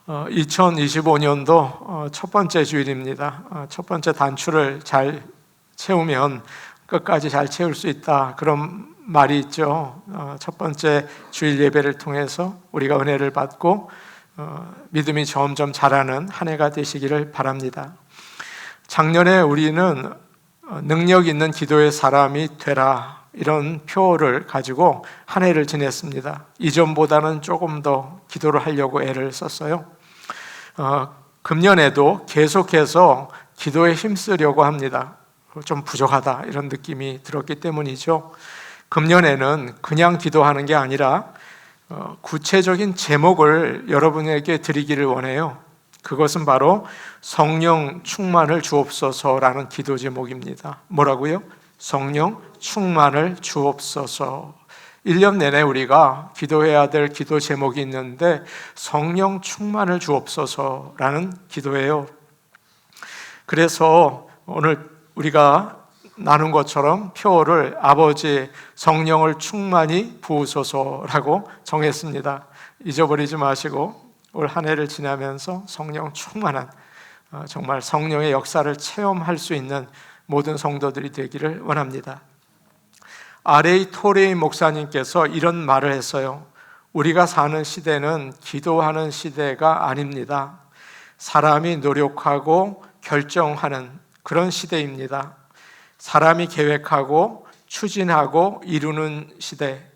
2025년도 첫 번째 주일입니다. 첫 번째 단추를 잘 채우면 끝까지 잘 채울 수 있다, 그런 말이 있죠. 첫 번째 주일 예배를 통해서 우리가 은혜를 받고 믿음이 점점 자라는 한 해가 되시기를 바랍니다. 작년에 우리는 능력 있는 기도의 사람이 되라, 이런 표를 가지고 한 해를 지냈습니다. 이전보다는 조금 더 기도를 하려고 애를 썼어요. 금년에도 계속해서 기도에 힘쓰려고 합니다. 좀 부족하다, 이런 느낌이 들었기 때문이죠. 금년에는 그냥 기도하는 게 아니라 구체적인 제목을 여러분에게 드리기를 원해요. 그것은 바로 성령 충만을 주옵소서라는 기도 제목입니다. 뭐라고요? 성령 충만을 주옵소서. 1년 내내 우리가 기도해야 될 기도 제목이 있는데 성령 충만을 주옵소서라는 기도예요. 그래서 오늘 우리가 나눈 것처럼 표를 아버지 성령을 충만히 부으소서라고 정했습니다. 잊어버리지 마시고 올 한 해를 지나면서 성령 충만한, 정말 성령의 역사를 체험할 수 있는 모든 성도들이 되기를 원합니다. R.A. 토레이 목사님께서 이런 말을 했어요. 우리가 사는 시대는 기도하는 시대가 아닙니다. 사람이 노력하고 결정하는 그런 시대입니다. 사람이 계획하고 추진하고 이루는 시대,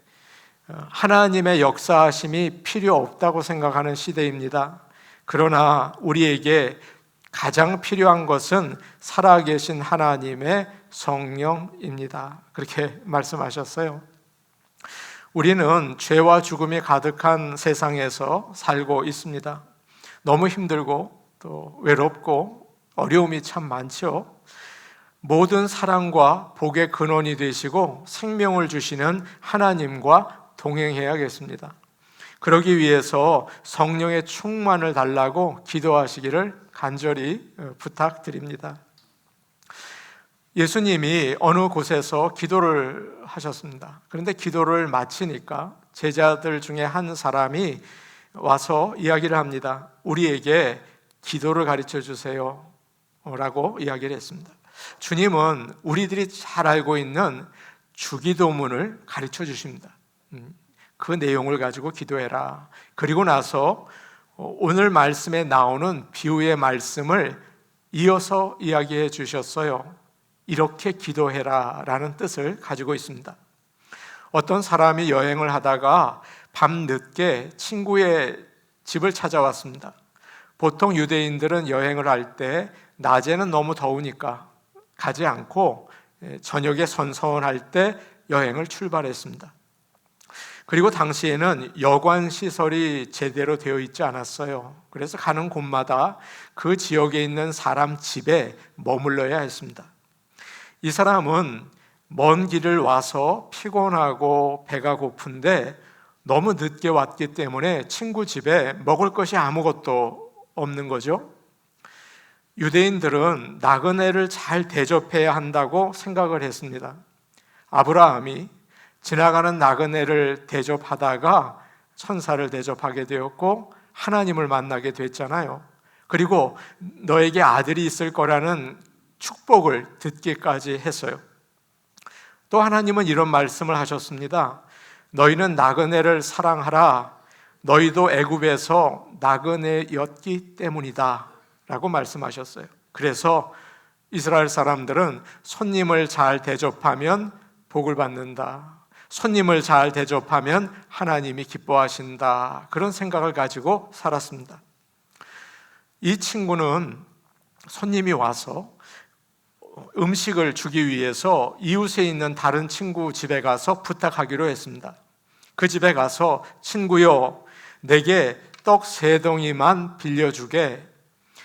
하나님의 역사하심이 필요 없다고 생각하는 시대입니다. 그러나 우리에게 가장 필요한 것은 살아계신 하나님의 성령입니다. 그렇게 말씀하셨어요. 우리는 죄와 죽음이 가득한 세상에서 살고 있습니다. 너무 힘들고 또 외롭고 어려움이 참 많죠. 모든 사랑과 복의 근원이 되시고 생명을 주시는 하나님과 동행해야겠습니다. 그러기 위해서 성령의 충만을 달라고 기도하시기를 간절히 부탁드립니다. 예수님이 어느 곳에서 기도를 하셨습니다. 그런데 기도를 마치니까 제자들 중에 한 사람이 와서 이야기를 합니다. 우리에게 기도를 가르쳐 주세요 라고 이야기를 했습니다. 주님은 우리들이 잘 알고 있는 주기도문을 가르쳐 주십니다. 그 내용을 가지고 기도해라. 그리고 나서 오늘 말씀에 나오는 비유의 말씀을 이어서 이야기해 주셨어요. 이렇게 기도해라 라는 뜻을 가지고 있습니다. 어떤 사람이 여행을 하다가 밤늦게 친구의 집을 찾아왔습니다. 보통 유대인들은 여행을 할 때 낮에는 너무 더우니까 가지 않고 저녁에 선선할 때 여행을 출발했습니다. 그리고 당시에는 여관 시설이 제대로 되어 있지 않았어요. 그래서 가는 곳마다 그 지역에 있는 사람 집에 머물러야 했습니다. 이 사람은 먼 길을 와서 피곤하고 배가 고픈데 너무 늦게 왔기 때문에 친구 집에 먹을 것이 아무것도 없는 거죠. 유대인들은 나그네를 잘 대접해야 한다고 생각을 했습니다. 아브라함이 지나가는 나그네를 대접하다가 천사를 대접하게 되었고 하나님을 만나게 됐잖아요. 그리고 너에게 아들이 있을 거라는 축복을 듣기까지 했어요. 또 하나님은 이런 말씀을 하셨습니다. 너희는 나그네를 사랑하라. 너희도 애굽에서 나그네였기 때문이다 라고 말씀하셨어요. 그래서 이스라엘 사람들은 손님을 잘 대접하면 복을 받는다, 손님을 잘 대접하면 하나님이 기뻐하신다, 그런 생각을 가지고 살았습니다. 이 친구는 손님이 와서 음식을 주기 위해서 이웃에 있는 다른 친구 집에 가서 부탁하기로 했습니다. 그 집에 가서 친구요, 내게 떡 3덩이만 빌려주게.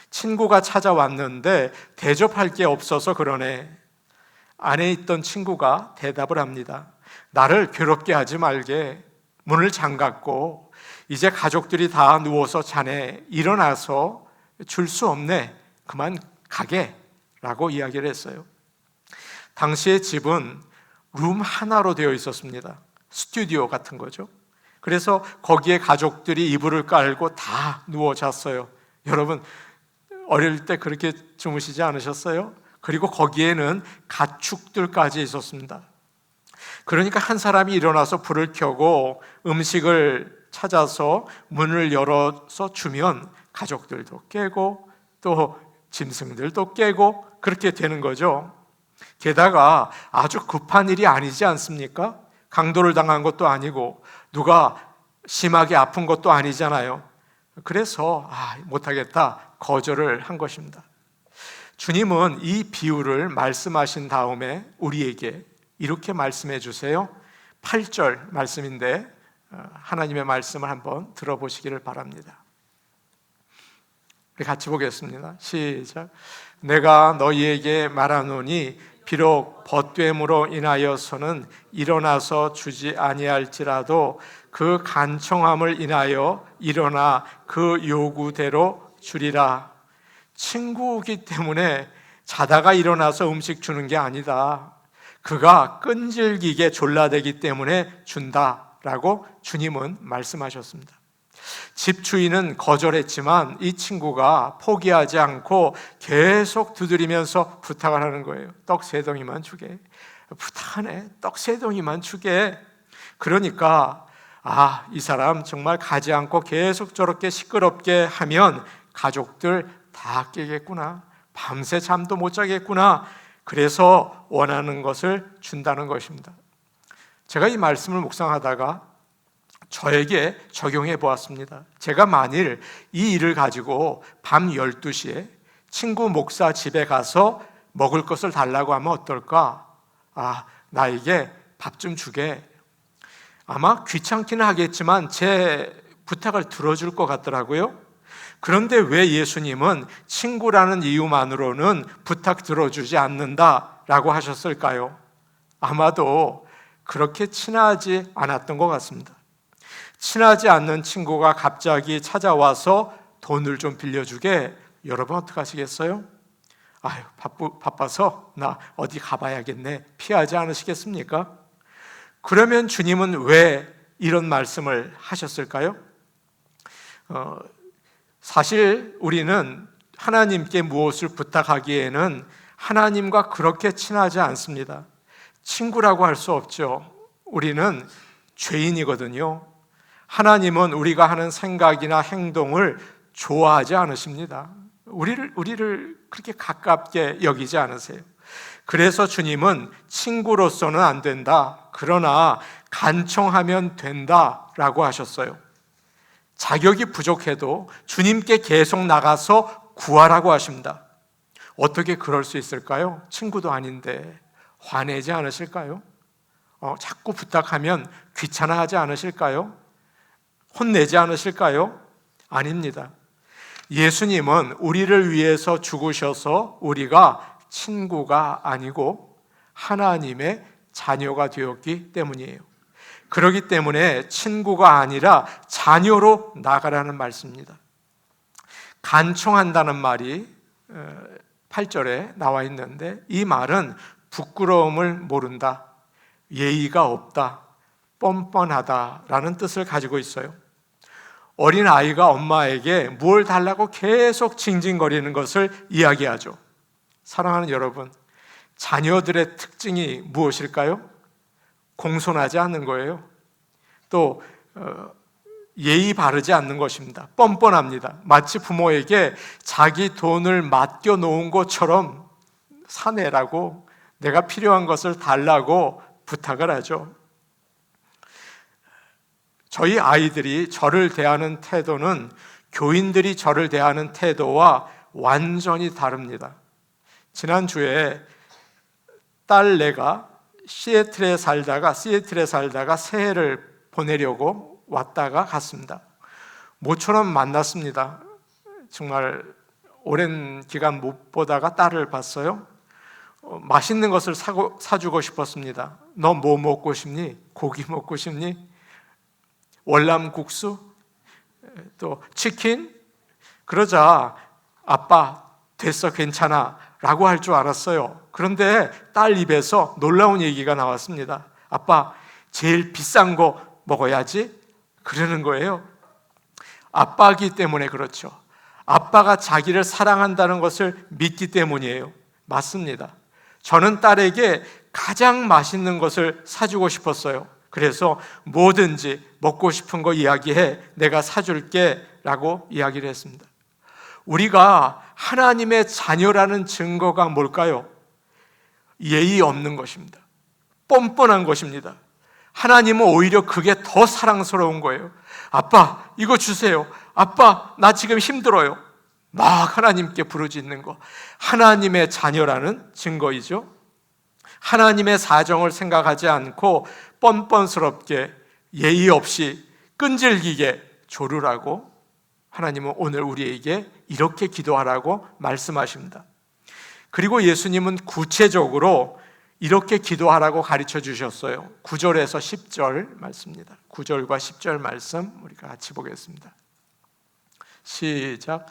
친구가 찾아왔는데 대접할 게 없어서 그러네. 안에 있던 친구가 대답을 합니다. 나를 괴롭게 하지 말게. 문을 잠갔고 이제 가족들이 다 누워서 자네. 일어나서 줄 수 없네. 그만 가게 라고 이야기를 했어요. 당시의 집은 룸 하나로 되어 있었습니다. 스튜디오 같은 거죠. 그래서 거기에 가족들이 이불을 깔고 다 누워 잤어요. 여러분, 어릴 때 그렇게 주무시지 않으셨어요? 그리고 거기에는 가축들까지 있었습니다. 그러니까 한 사람이 일어나서 불을 켜고 음식을 찾아서 문을 열어서 주면 가족들도 깨고 또 짐승들도 깨고 그렇게 되는 거죠. 게다가 아주 급한 일이 아니지 않습니까? 강도를 당한 것도 아니고 누가 심하게 아픈 것도 아니잖아요. 그래서 못하겠다 거절을 한 것입니다. 주님은 이 비유를 말씀하신 다음에 우리에게 이렇게 말씀해 주세요. 8절 말씀인데 하나님의 말씀을 한번 들어보시기를 바랍니다. 같이 보겠습니다. 시작. 내가 너희에게 말하노니 비록 벗됨으로 인하여서는 일어나서 주지 아니할지라도 그 간청함을 인하여 일어나 그 요구대로 주리라. 친구이기 때문에 자다가 일어나서 음식 주는 게 아니다. 그가 끈질기게 졸라대기 때문에 준다라고 주님은 말씀하셨습니다. 집주인은 거절했지만 이 친구가 포기하지 않고 계속 두드리면서 부탁을 하는 거예요. 떡 3덩이만 주게. 부탁하네. 떡 3덩이만 주게. 그러니까 이 사람 정말 가지 않고 계속 저렇게 시끄럽게 하면 가족들 다 깨겠구나. 밤새 잠도 못 자겠구나. 그래서 원하는 것을 준다는 것입니다. 제가 이 말씀을 묵상하다가 저에게 적용해 보았습니다. 제가 만일 이 일을 가지고 밤 12시에 친구 목사 집에 가서 먹을 것을 달라고 하면 어떨까? 나에게 밥 좀 주게. 아마 귀찮기는 하겠지만 제 부탁을 들어줄 것 같더라고요. 그런데 왜 예수님은 친구라는 이유만으로는 부탁 들어주지 않는다라고 하셨을까요? 아마도 그렇게 친하지 않았던 것 같습니다. 친하지 않는 친구가 갑자기 찾아와서 돈을 좀 빌려주게. 여러분 어떻게 하시겠어요? 바빠서 나 어디 가봐야겠네. 피하지 않으시겠습니까? 그러면 주님은 왜 이런 말씀을 하셨을까요? 사실 우리는 하나님께 무엇을 부탁하기에는 하나님과 그렇게 친하지 않습니다. 친구라고 할 수 없죠. 우리는 죄인이거든요. 하나님은 우리가 하는 생각이나 행동을 좋아하지 않으십니다. 우리를 그렇게 가깝게 여기지 않으세요. 그래서 주님은 친구로서는 안 된다. 그러나 간청하면 된다라고 하셨어요. 자격이 부족해도 주님께 계속 나가서 구하라고 하십니다. 어떻게 그럴 수 있을까요? 친구도 아닌데 화내지 않으실까요? 자꾸 부탁하면 귀찮아하지 않으실까요? 혼내지 않으실까요? 아닙니다. 예수님은 우리를 위해서 죽으셔서 우리가 친구가 아니고 하나님의 자녀가 되었기 때문이에요. 그렇기 때문에 친구가 아니라 자녀로 나가라는 말씀입니다. 간청한다는 말이 8절에 나와 있는데 이 말은 부끄러움을 모른다, 예의가 없다, 뻔뻔하다라는 뜻을 가지고 있어요. 어린 아이가 엄마에게 뭘 달라고 계속 징징거리는 것을 이야기하죠. 사랑하는 여러분, 자녀들의 특징이 무엇일까요? 공손하지 않는 거예요. 또 예의 바르지 않는 것입니다. 뻔뻔합니다. 마치 부모에게 자기 돈을 맡겨 놓은 것처럼 사내라고, 내가 필요한 것을 달라고 부탁을 하죠. 저희 아이들이 저를 대하는 태도는 교인들이 저를 대하는 태도와 완전히 다릅니다. 지난주에 딸내가 시애틀에 살다가 새해를 보내려고 왔다가 갔습니다. 모처럼 만났습니다. 정말 오랜 기간 못 보다가 딸을 봤어요. 맛있는 것을 사주고 싶었습니다. 너 뭐 먹고 싶니? 고기 먹고 싶니? 월남국수? 또 치킨? 그러자 아빠 됐어, 괜찮아 라고 할 줄 알았어요. 그런데 딸 입에서 놀라운 얘기가 나왔습니다. 아빠 제일 비싼 거 먹어야지. 그러는 거예요. 아빠기 때문에 그렇죠. 아빠가 자기를 사랑한다는 것을 믿기 때문이에요. 맞습니다. 저는 딸에게 가장 맛있는 것을 사주고 싶었어요. 그래서 뭐든지 먹고 싶은 거 이야기해, 내가 사줄게 라고 이야기를 했습니다. 우리가 하나님의 자녀라는 증거가 뭘까요? 예의 없는 것입니다. 뻔뻔한 것입니다. 하나님은 오히려 그게 더 사랑스러운 거예요. 아빠, 이거 주세요. 아빠, 나 지금 힘들어요. 막 하나님께 부르짖는 거. 하나님의 자녀라는 증거이죠. 하나님의 사정을 생각하지 않고 뻔뻔스럽게 예의 없이 끈질기게 조르라고 하나님은 오늘 우리에게 이렇게 기도하라고 말씀하십니다. 그리고 예수님은 구체적으로 이렇게 기도하라고 가르쳐 주셨어요. 9절에서 10절 말씀입니다. 9절과 10절 말씀 우리가 같이 보겠습니다. 시작.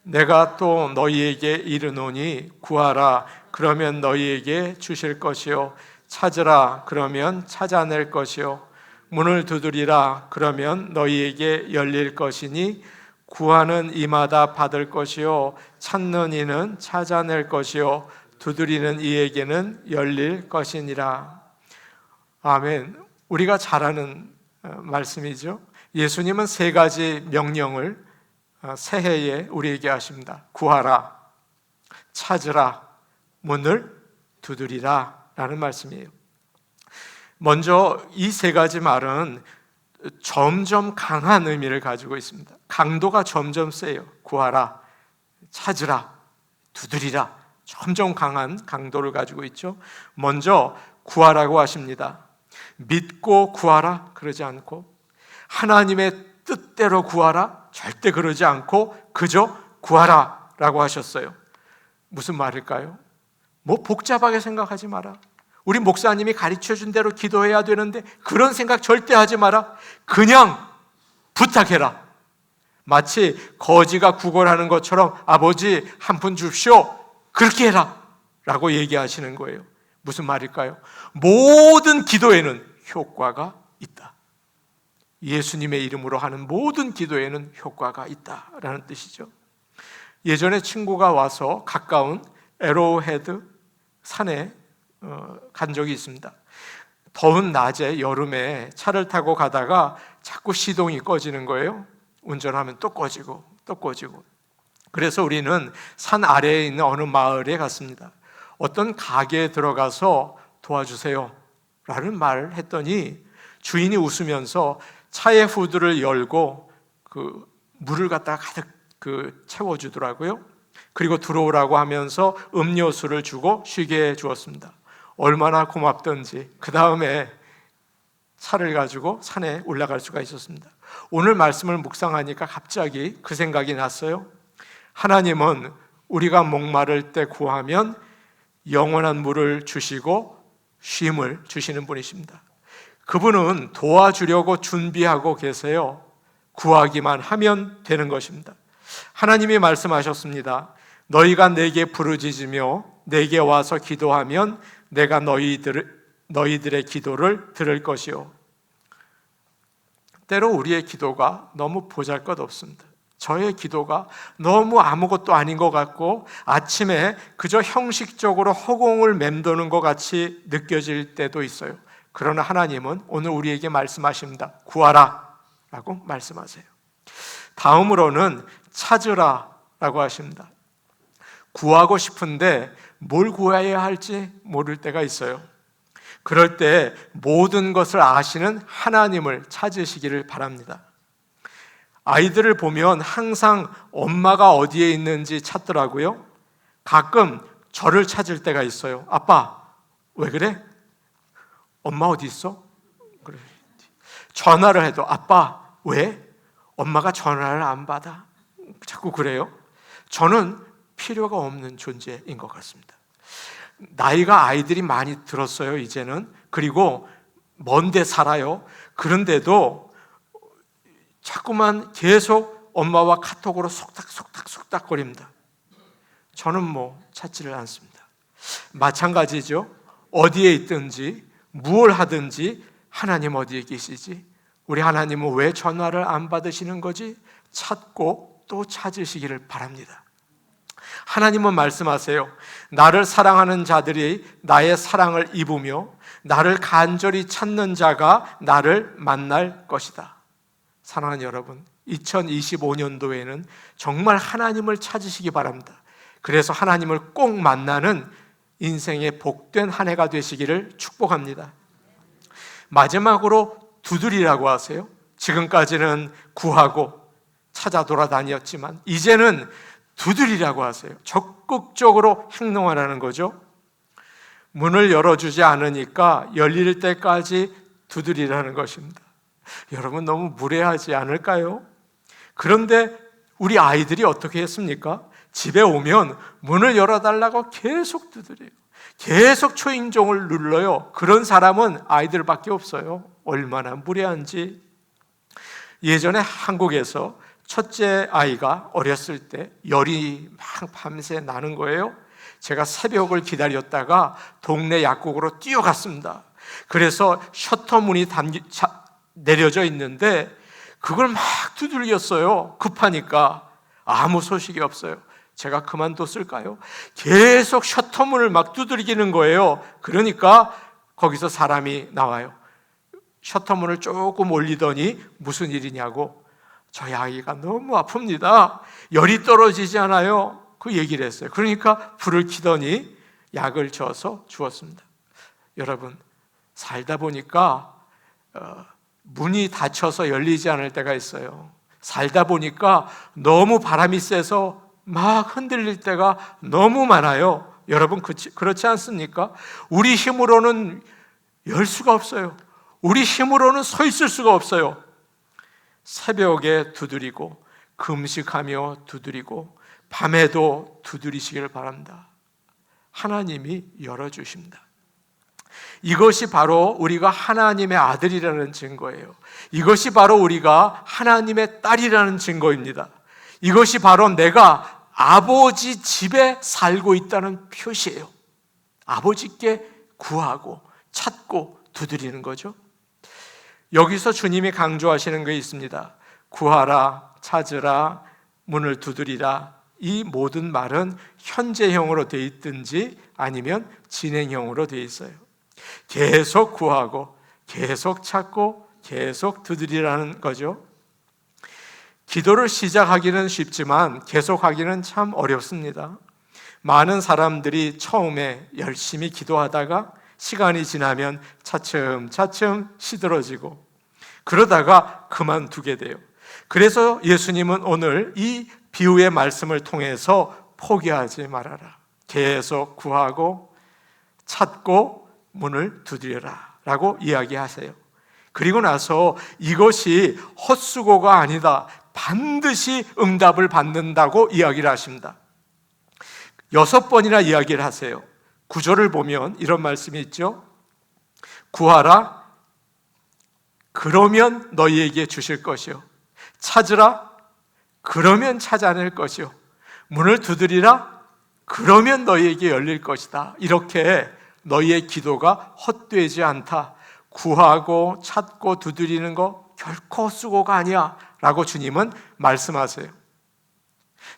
내가 또 너희에게 이르노니 구하라 그러면 너희에게 주실 것이요 찾으라 그러면 찾아낼 것이요 문을 두드리라 그러면 너희에게 열릴 것이니 구하는 이마다 받을 것이요 찾는 이는 찾아낼 것이요 두드리는 이에게는 열릴 것이니라. 아멘. 우리가 잘 아는 말씀이죠. 예수님은 세 가지 명령을 새해에 우리에게 하십니다. 구하라, 찾으라, 문을 두드리라 라는 말씀이에요. 먼저 이 세 가지 말은 점점 강한 의미를 가지고 있습니다. 강도가 점점 세요. 구하라, 찾으라, 두드리라. 점점 강한 강도를 가지고 있죠. 먼저 구하라고 하십니다. 믿고 구하라 그러지 않고, 하나님의 뜻대로 구하라 절대 그러지 않고 그저 구하라 라고 하셨어요. 무슨 말일까요? 뭐 복잡하게 생각하지 마라. 우리 목사님이 가르쳐준 대로 기도해야 되는데 그런 생각 절대 하지 마라. 그냥 부탁해라. 마치 거지가 구걸하는 것처럼 아버지 한 푼 줍시오. 그렇게 해라 라고 얘기하시는 거예요. 무슨 말일까요? 모든 기도에는 효과가 있다. 예수님의 이름으로 하는 모든 기도에는 효과가 있다라는 뜻이죠. 예전에 친구가 와서 가까운 에로우헤드 산에 간 적이 있습니다. 더운 낮에 여름에 차를 타고 가다가 자꾸 시동이 꺼지는 거예요. 운전하면 또 꺼지고 또 꺼지고. 그래서 우리는 산 아래에 있는 어느 마을에 갔습니다. 어떤 가게에 들어가서 도와주세요 라는 말을 했더니 주인이 웃으면서 차의 후드를 열고 그 물을 갖다가 가득 채워주더라고요. 그리고 들어오라고 하면서 음료수를 주고 쉬게 해주었습니다. 얼마나 고맙던지 그 다음에 차를 가지고 산에 올라갈 수가 있었습니다. 오늘 말씀을 묵상하니까 갑자기 그 생각이 났어요. 하나님은 우리가 목마를 때 구하면 영원한 물을 주시고 쉼을 주시는 분이십니다. 그분은 도와주려고 준비하고 계세요. 구하기만 하면 되는 것입니다. 하나님이 말씀하셨습니다. 너희가 내게 부르짖으며 내게 와서 기도하면 내가 너희들의 기도를 들을 것이요. 때로 우리의 기도가 너무 보잘것없습니다. 저의 기도가 너무 아무것도 아닌 것 같고 아침에 그저 형식적으로 허공을 맴도는 것 같이 느껴질 때도 있어요. 그러나 하나님은 오늘 우리에게 말씀하십니다. 구하라 라고 말씀하세요. 다음으로는 찾으라 라고 하십니다. 구하고 싶은데 뭘 구해야 할지 모를 때가 있어요. 그럴 때 모든 것을 아시는 하나님을 찾으시기를 바랍니다. 아이들을 보면 항상 엄마가 어디에 있는지 찾더라고요. 가끔 저를 찾을 때가 있어요. 아빠, 왜 그래? 엄마 어디 있어? 그래. 전화를 해도 아빠, 왜? 엄마가 전화를 안 받아? 자꾸 그래요. 저는 필요가 없는 존재인 것 같습니다. 나이가 아이들이 많이 들었어요, 이제는. 그리고 먼데 살아요. 그런데도 자꾸만 계속 엄마와 카톡으로 속닥 거립니다. 저는 뭐 찾지를 않습니다. 마찬가지죠. 어디에 있든지 무엇을 하든지 하나님 어디에 계시지? 우리 하나님은 왜 전화를 안 받으시는 거지? 찾고 또 찾으시기를 바랍니다. 하나님은 말씀하세요. 나를 사랑하는 자들이 나의 사랑을 입으며 나를 간절히 찾는 자가 나를 만날 것이다. 사랑하는 여러분, 2025년도에는 정말 하나님을 찾으시기 바랍니다. 그래서 하나님을 꼭 만나는 인생의 복된 한 해가 되시기를 축복합니다. 마지막으로 두드리라고 하세요. 지금까지는 구하고 찾아 돌아다녔지만 이제는 두드리라고 하세요. 적극적으로 행동하라는 거죠. 문을 열어주지 않으니까 열릴 때까지 두드리라는 것입니다. 여러분, 너무 무례하지 않을까요? 그런데 우리 아이들이 어떻게 했습니까? 집에 오면 문을 열어달라고 계속 두드려요. 계속 초인종을 눌러요. 그런 사람은 아이들밖에 없어요. 얼마나 무례한지. 예전에 한국에서 첫째 아이가 어렸을 때 열이 막 밤새 나는 거예요. 제가 새벽을 기다렸다가 동네 약국으로 뛰어갔습니다. 그래서 셔터 문이 내려져 있는데 그걸 막 두들겼어요. 급하니까. 아무 소식이 없어요. 제가 그만뒀을까요? 계속 셔터문을 막 두들기는 거예요. 그러니까 거기서 사람이 나와요. 셔터문을 조금 올리더니 무슨 일이냐고. 저희 아이가 너무 아픕니다. 열이 떨어지지 않아요. 그 얘기를 했어요. 그러니까 불을 켜더니 약을 줘서 주었습니다. 여러분, 살다 보니까 문이 닫혀서 열리지 않을 때가 있어요. 살다 보니까 너무 바람이 세서 막 흔들릴 때가 너무 많아요. 여러분, 그렇지 않습니까? 우리 힘으로는 열 수가 없어요. 우리 힘으로는 서 있을 수가 없어요. 새벽에 두드리고 금식하며 두드리고 밤에도 두드리시기를 바랍니다. 하나님이 열어주십니다. 이것이 바로 우리가 하나님의 아들이라는 증거예요. 이것이 바로 우리가 하나님의 딸이라는 증거입니다. 이것이 바로 내가 아버지 집에 살고 있다는 표시예요. 아버지께 구하고 찾고 두드리는 거죠. 여기서 주님이 강조하시는 게 있습니다. 구하라, 찾으라, 문을 두드리라. 이 모든 말은 현재형으로 되어 있든지 아니면 진행형으로 되어 있어요. 계속 구하고 계속 찾고 계속 두드리라는 거죠. 기도를 시작하기는 쉽지만 계속하기는 참 어렵습니다. 많은 사람들이 처음에 열심히 기도하다가 시간이 지나면 차츰차츰 시들어지고 그러다가 그만두게 돼요. 그래서 예수님은 오늘 이 비유의 말씀을 통해서 포기하지 말아라. 계속 구하고 찾고 문을 두드려라 라고 이야기하세요. 그리고 나서 이것이 헛수고가 아니다. 반드시 응답을 받는다고 이야기를 하십니다. 6번이나 이야기를 하세요. 구절을 보면 이런 말씀이 있죠. 구하라, 그러면 너희에게 주실 것이요. 찾으라, 그러면 찾아낼 것이요. 문을 두드리라, 그러면 너희에게 열릴 것이다. 이렇게 너희의 기도가 헛되지 않다. 구하고 찾고 두드리는 거 결코 헛수고가 아니야 라고 주님은 말씀하세요.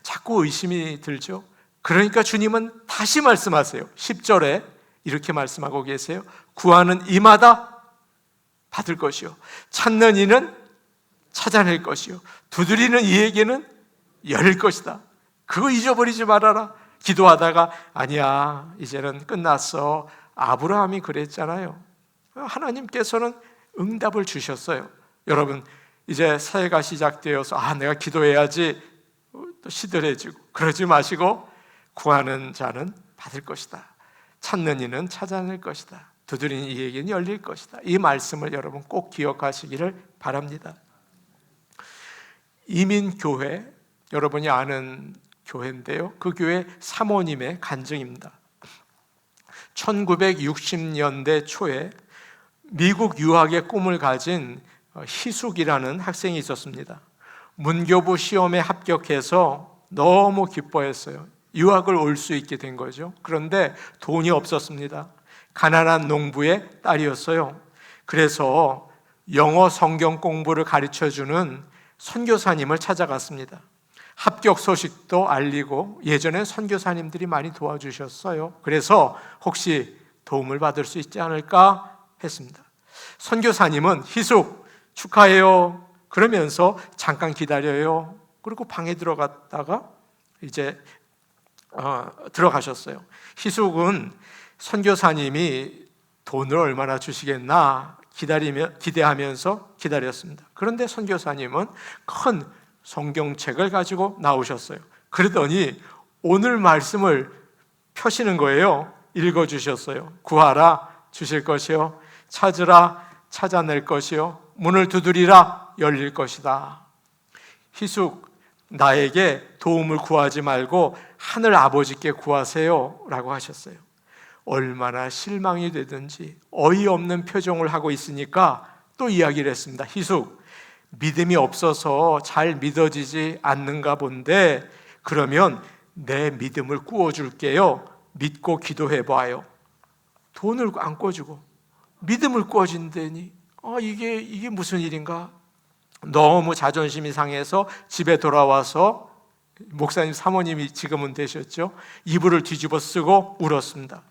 자꾸 의심이 들죠. 그러니까 주님은 다시 말씀하세요. 10절에 이렇게 말씀하고 계세요. 구하는 이마다 받을 것이요, 찾는 이는 찾아낼 것이요, 두드리는 이에게는 열릴 것이다. 그거 잊어버리지 말아라. 기도하다가 아니야, 이제는 끝났어. 아브라함이 그랬잖아요. 하나님께서는 응답을 주셨어요. 여러분, 이제 새해가 시작되어서 내가 기도해야지 또 시들해지고 그러지 마시고 구하는 자는 받을 것이다. 찾는 이는 찾아낼 것이다. 두드리는 이에게는 열릴 것이다. 이 말씀을 여러분 꼭 기억하시기를 바랍니다. 이민교회, 여러분이 아는 교회인데요. 그 교회 사모님의 간증입니다. 1960년대 초에 미국 유학의 꿈을 가진 희숙이라는 학생이 있었습니다. 문교부 시험에 합격해서 너무 기뻐했어요. 유학을 올 수 있게 된 거죠. 그런데 돈이 없었습니다. 가난한 농부의 딸이었어요. 그래서 영어 성경 공부를 가르쳐주는 선교사님을 찾아갔습니다. 합격 소식도 알리고 예전엔 선교사님들이 많이 도와주셨어요. 그래서 혹시 도움을 받을 수 있지 않을까 했습니다. 선교사님은 희숙 축하해요 그러면서 잠깐 기다려요. 그리고 방에 들어갔다가 이제 들어가셨어요. 희숙은 선교사님이 돈을 얼마나 주시겠나 기대하면서 기다렸습니다. 그런데 선교사님은 큰 성경책을 가지고 나오셨어요. 그러더니 오늘 말씀을 펴시는 거예요. 읽어주셨어요. 구하라 주실 것이요, 찾으라 찾아낼 것이요, 문을 두드리라 열릴 것이다. 희숙, 나에게 도움을 구하지 말고 하늘 아버지께 구하세요 라고 하셨어요. 얼마나 실망이 되든지 어이없는 표정을 하고 있으니까 또 이야기를 했습니다. 희숙, 믿음이 없어서 잘 믿어지지 않는가 본데 그러면 내 믿음을 꾸어줄게요. 믿고 기도해봐요. 돈을 안 꿔주고 믿음을 꾸어준다니 이게 무슨 일인가? 너무 자존심이 상해서 집에 돌아와서 목사님 사모님이 지금은 되셨죠? 이불을 뒤집어 쓰고 울었습니다.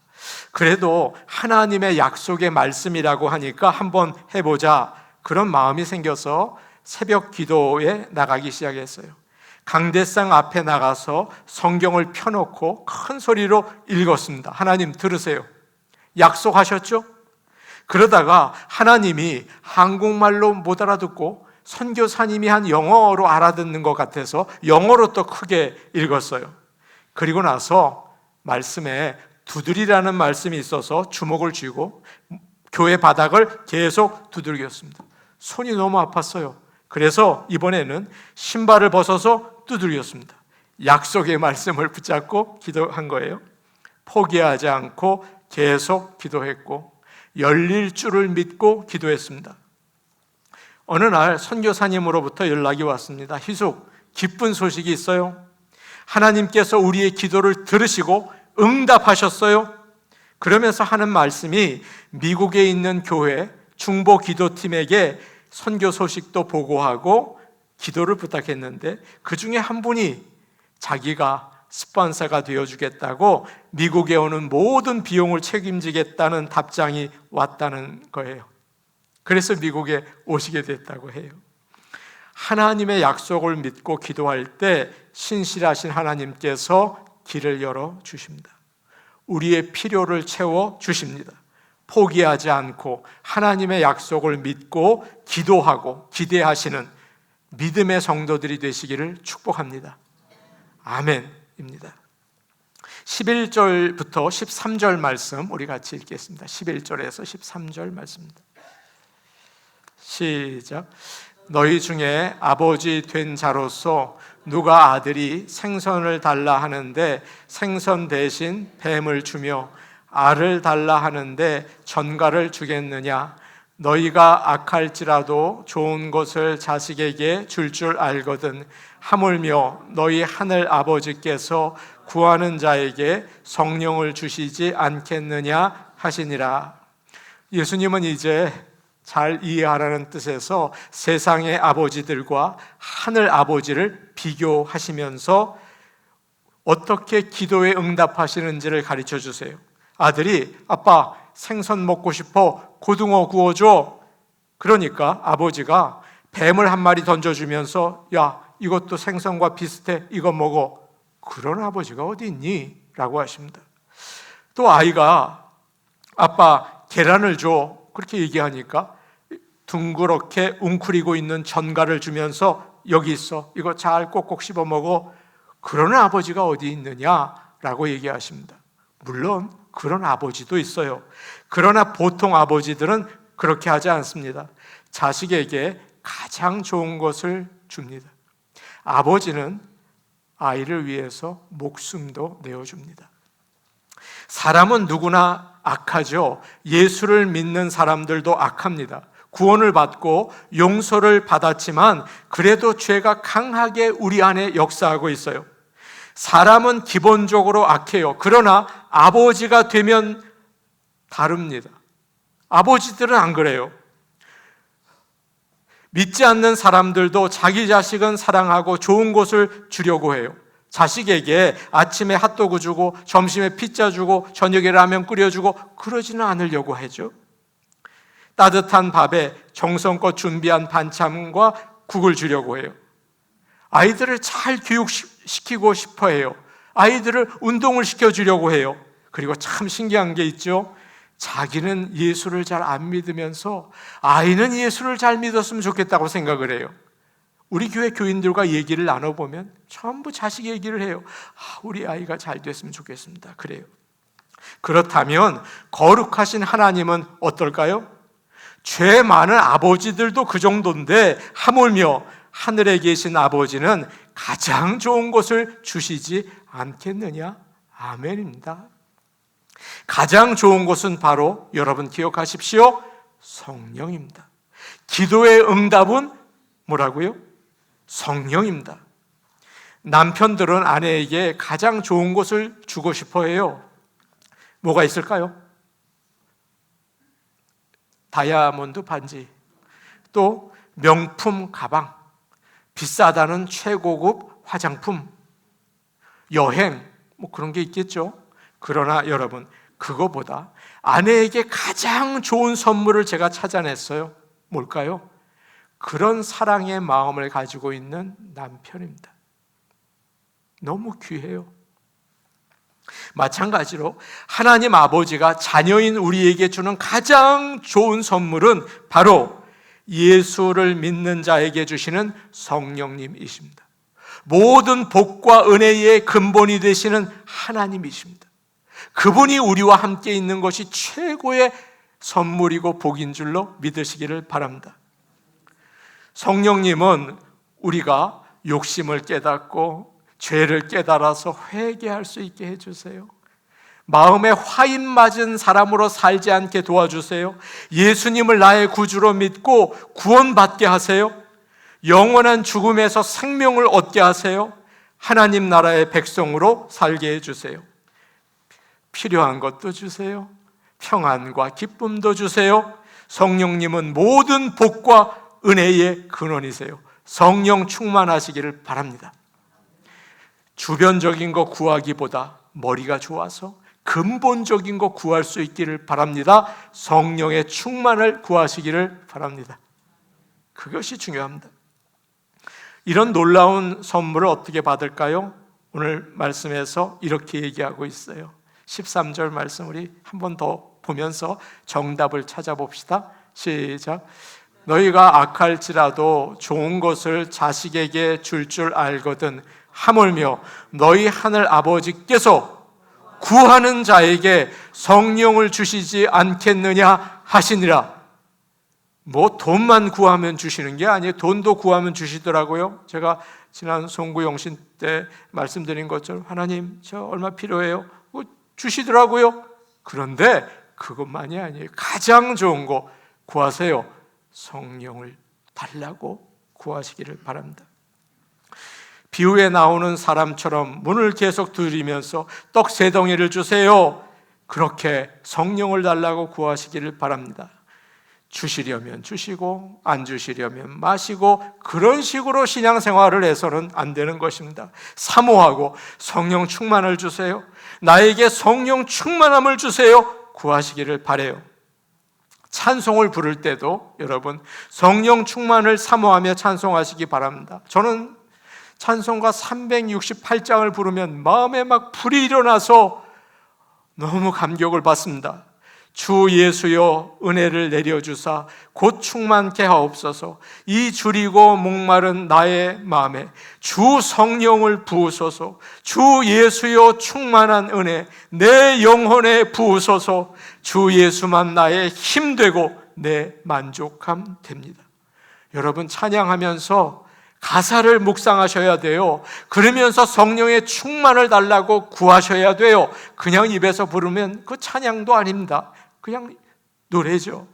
그래도 하나님의 약속의 말씀이라고 하니까 한번 해보자 그런 마음이 생겨서 새벽 기도에 나가기 시작했어요. 강대상 앞에 나가서 성경을 펴놓고 큰 소리로 읽었습니다. 하나님 들으세요. 약속하셨죠? 그러다가 하나님이 한국말로 못 알아듣고 선교사님이 한 영어로 알아듣는 것 같아서 영어로 또 크게 읽었어요. 그리고 나서 말씀에 두드리라는 말씀이 있어서 주먹을 쥐고 교회 바닥을 계속 두들겼습니다. 손이 너무 아팠어요. 그래서 이번에는 신발을 벗어서 두들겼습니다. 약속의 말씀을 붙잡고 기도한 거예요. 포기하지 않고 계속 기도했고 열릴 줄을 믿고 기도했습니다. 어느 날 선교사님으로부터 연락이 왔습니다. 희숙, 기쁜 소식이 있어요. 하나님께서 우리의 기도를 들으시고 응답하셨어요. 그러면서 하는 말씀이 미국에 있는 교회 중보 기도팀에게 선교 소식도 보고하고 기도를 부탁했는데 그 중에 한 분이 자기가 스폰서가 되어주겠다고 미국에 오는 모든 비용을 책임지겠다는 답장이 왔다는 거예요. 그래서 미국에 오시게 됐다고 해요. 하나님의 약속을 믿고 기도할 때 신실하신 하나님께서 길을 열어 주십니다. 우리의 필요를 채워 주십니다. 포기하지 않고 하나님의 약속을 믿고 기도하고 기대하시는 믿음의 성도들이 되시기를 축복합니다. 아멘입니다. 11절부터 13절 말씀 우리 같이 읽겠습니다. 11절에서 13절 말씀입니다. 시작. 너희 중에 아버지 된 자로서 누가 아들이 생선을 달라 하는데 생선 대신 뱀을 주며 알을 달라 하는데 전갈을 주겠느냐? 너희가 악할지라도 좋은 것을 자식에게 줄 줄 알거든 하물며 너희 하늘 아버지께서 구하는 자에게 성령을 주시지 않겠느냐 하시니라. 예수님은 이제 잘 이해하라는 뜻에서 세상의 아버지들과 하늘 아버지를 비교하시면서 어떻게 기도에 응답하시는지를 가르쳐 주세요. 아들이 아빠 생선 먹고 싶어, 고등어 구워줘. 그러니까 아버지가 뱀을 한 마리 던져주면서 야 이것도 생선과 비슷해, 이거 먹어. 그런 아버지가 어디 있니? 라고 하십니다. 또 아이가 아빠 계란을 줘, 그렇게 얘기하니까 둥그렇게 웅크리고 있는 전갈을 주면서 여기 있어, 이거 잘 꼭꼭 씹어 먹어. 그런 아버지가 어디 있느냐라고 얘기하십니다. 물론 그런 아버지도 있어요. 그러나 보통 아버지들은 그렇게 하지 않습니다. 자식에게 가장 좋은 것을 줍니다. 아버지는 아이를 위해서 목숨도 내어줍니다. 사람은 누구나 악하죠. 예수를 믿는 사람들도 악합니다. 구원을 받고 용서를 받았지만 그래도 죄가 강하게 우리 안에 역사하고 있어요. 사람은 기본적으로 악해요. 그러나 아버지가 되면 다릅니다. 아버지들은 안 그래요. 믿지 않는 사람들도 자기 자식은 사랑하고 좋은 것을 주려고 해요. 자식에게 아침에 핫도그 주고 점심에 피자 주고 저녁에 라면 끓여주고 그러지는 않으려고 하죠. 따뜻한 밥에 정성껏 준비한 반찬과 국을 주려고 해요. 아이들을 잘 교육시키고 싶어 해요. 아이들을 운동을 시켜주려고 해요. 그리고 참 신기한 게 있죠. 자기는 예수를 잘 안 믿으면서 아이는 예수를 잘 믿었으면 좋겠다고 생각을 해요. 우리 교회 교인들과 얘기를 나눠보면 전부 자식 얘기를 해요. 우리 아이가 잘 됐으면 좋겠습니다. 그래요. 그렇다면 거룩하신 하나님은 어떨까요? 죄 많은 아버지들도 그 정도인데 하물며 하늘에 계신 아버지는 가장 좋은 것을 주시지 않겠느냐? 아멘입니다. 가장 좋은 것은 바로 여러분 기억하십시오. 성령입니다. 기도의 응답은 뭐라고요? 성령입니다. 남편들은 아내에게 가장 좋은 것을 주고 싶어 해요. 뭐가 있을까요? 다이아몬드 반지, 또 명품 가방, 비싸다는 최고급 화장품, 여행, 그런 게 있겠죠. 그러나 여러분, 그거보다 아내에게 가장 좋은 선물을 제가 찾아냈어요. 뭘까요? 그런 사랑의 마음을 가지고 있는 남편입니다. 너무 귀해요. 마찬가지로 하나님 아버지가 자녀인 우리에게 주는 가장 좋은 선물은 바로 예수를 믿는 자에게 주시는 성령님이십니다. 모든 복과 은혜의 근본이 되시는 하나님이십니다. 그분이 우리와 함께 있는 것이 최고의 선물이고 복인 줄로 믿으시기를 바랍니다. 성령님은 우리가 욕심을 깨닫고 죄를 깨달아서 회개할 수 있게 해주세요. 마음에 화인 맞은 사람으로 살지 않게 도와주세요. 예수님을 나의 구주로 믿고 구원받게 하세요. 영원한 죽음에서 생명을 얻게 하세요. 하나님 나라의 백성으로 살게 해주세요. 필요한 것도 주세요. 평안과 기쁨도 주세요. 성령님은 모든 복과 은혜의 근원이세요. 성령 충만하시기를 바랍니다. 주변적인 거 구하기보다 머리가 좋아서 근본적인 거 구할 수 있기를 바랍니다. 성령의 충만을 구하시기를 바랍니다. 그것이 중요합니다. 이런 놀라운 선물을 어떻게 받을까요? 오늘 말씀에서 이렇게 얘기하고 있어요. 13절 말씀 우리 한 번 더 보면서 정답을 찾아봅시다. 시작. 너희가 악할지라도 좋은 것을 자식에게 줄 알거든 하물며 너희 하늘 아버지께서 구하는 자에게 성령을 주시지 않겠느냐 하시니라. 돈만 구하면 주시는 게 아니에요. 돈도 구하면 주시더라고요. 제가 지난 송구영신 때 말씀드린 것처럼 하나님 저 얼마 필요해요? 주시더라고요. 그런데 그것만이 아니에요. 가장 좋은 거 구하세요. 성령을 달라고 구하시기를 바랍니다. 비유에 나오는 사람처럼 문을 계속 두드리면서 떡 3덩이를 주세요. 그렇게 성령을 달라고 구하시기를 바랍니다. 주시려면 주시고 안 주시려면 마시고 그런 식으로 신앙생활을 해서는 안 되는 것입니다. 사모하고 성령 충만을 주세요. 나에게 성령 충만함을 주세요. 구하시기를 바라요. 찬송을 부를 때도 여러분 성령 충만을 사모하며 찬송하시기 바랍니다. 저는 찬송가 368장을 부르면 마음에 막 불이 일어나서 너무 감격을 받습니다. 주 예수여 은혜를 내려주사 곧 충만케 하옵소서. 이 주리고 목마른 나의 마음에 주 성령을 부으소서. 주 예수여 충만한 은혜 내 영혼에 부으소서. 주 예수만 나의 힘되고 내 만족함 됩니다. 여러분 찬양하면서 가사를 묵상하셔야 돼요. 그러면서 성령의 충만을 달라고 구하셔야 돼요. 그냥 입에서 부르면 그 찬양도 아닙니다. 그냥 노래죠.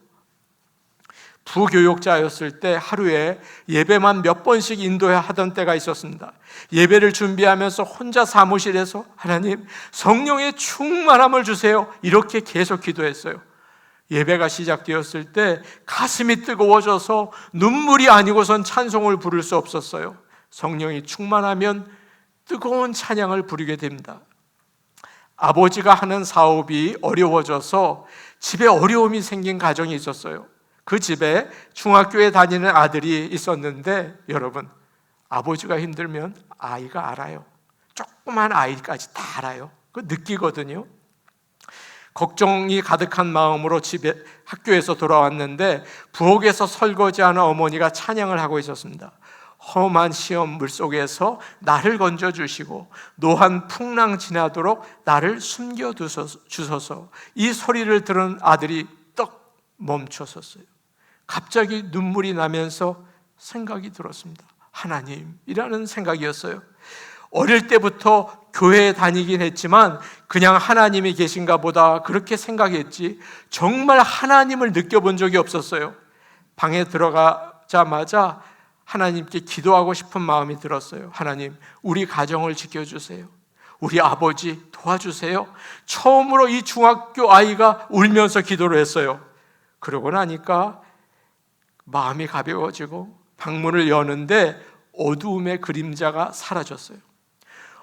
부교육자였을 때 하루에 예배만 몇 번씩 인도하던 때가 있었습니다. 예배를 준비하면서 혼자 사무실에서 하나님 성령의 충만함을 주세요. 이렇게 계속 기도했어요. 예배가 시작되었을 때 가슴이 뜨거워져서 눈물이 아니고선 찬송을 부를 수 없었어요. 성령이 충만하면 뜨거운 찬양을 부르게 됩니다. 아버지가 하는 사업이 어려워져서 집에 어려움이 생긴 가정이 있었어요. 그 집에 중학교에 다니는 아들이 있었는데, 여러분, 아버지가 힘들면 아이가 알아요. 조그만 아이까지 다 알아요. 그 느끼거든요. 걱정이 가득한 마음으로 학교에서 돌아왔는데 부엌에서 설거지하는 어머니가 찬양을 하고 있었습니다. 험한 시험 물속에서 나를 건져주시고 노한 풍랑 지나도록 나를 숨겨주소서. 이 소리를 들은 아들이 떡 멈춰섰어요. 갑자기 눈물이 나면서 생각이 들었습니다. 하나님이라는 생각이었어요. 어릴 때부터 교회에 다니긴 했지만 그냥 하나님이 계신가 보다 그렇게 생각했지 정말 하나님을 느껴본 적이 없었어요. 방에 들어가자마자 하나님께 기도하고 싶은 마음이 들었어요. 하나님, 우리 가정을 지켜주세요. 우리 아버지 도와주세요. 처음으로 이 중학교 아이가 울면서 기도를 했어요. 그러고 나니까 마음이 가벼워지고 방문을 여는데 어두움의 그림자가 사라졌어요.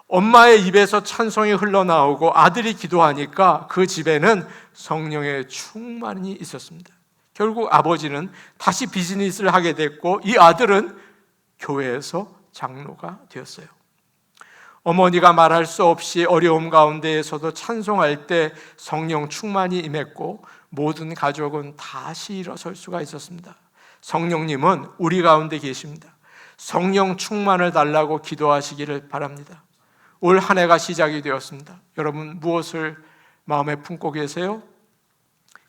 엄마의 입에서 찬송이 흘러나오고 아들이 기도하니까 그 집에는 성령의 충만이 있었습니다. 결국 아버지는 다시 비즈니스를 하게 됐고 이 아들은 교회에서 장로가 되었어요. 어머니가 말할 수 없이 어려움 가운데에서도 찬송할 때 성령 충만이 임했고 모든 가족은 다시 일어설 수가 있었습니다. 성령님은 우리 가운데 계십니다. 성령 충만을 달라고 기도하시기를 바랍니다. 올 한 해가 시작이 되었습니다. 여러분 무엇을 마음에 품고 계세요?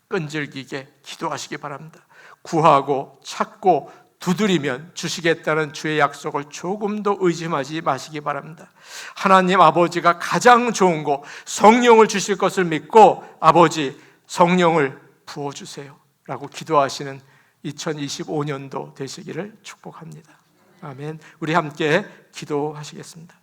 끈질기게 기도하시기 바랍니다. 구하고 찾고 두드리면 주시겠다는 주의 약속을 조금도 의심하지 마시기 바랍니다. 하나님 아버지가 가장 좋은 거 성령을 주실 것을 믿고 아버지 성령을 부어주세요 라고 기도하시는 2025년도 되시기를 축복합니다. 아멘. 우리 함께 기도하시겠습니다.